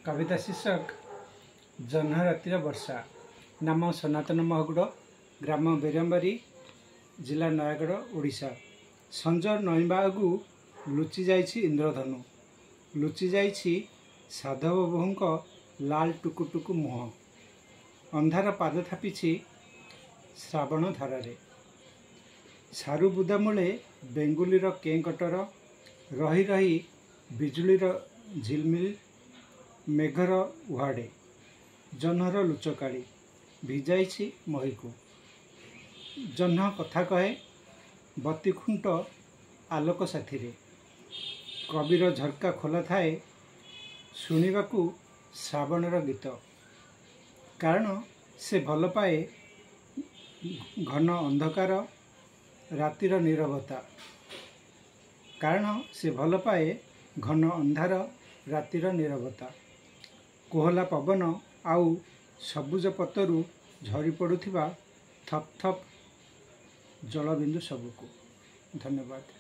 कविता शीर्षक जह्न रातिर वर्षा। नाम सनातन महगुड़, ग्राम बेरंबारी, जिला नयागढ़, ओडिशा। संज नईबा आगु लुचि जाइछि इंद्रधनु, लुचि जाइछि साधव बोहूंक लाल टुकुटुकु मुह। अंधार पाद थापिछि श्रावण धारारे। सारू बुदा मूले बेंगुलीर केंकटर, रही रही बिजुलीर झिलमिल, मेघर उहाड़े, जह्नर लुचकाड़ी भिजाइछि महीकु। जह्न कथा कहे बत्ती खुंट आलोक साथीरे। कबीर झरका खोला थाए शुणिबाकू श्रावणर गीत। कारण से भल पाए घन अंधकार रातिर नीरवता। कारण से भल पाए घन अंधार रातिर नीरवता। कोहला पवन आउ सबुज पतरु झरी पड़ुथिबा थप थप जलबिंदु सबुको। धन्यवाद।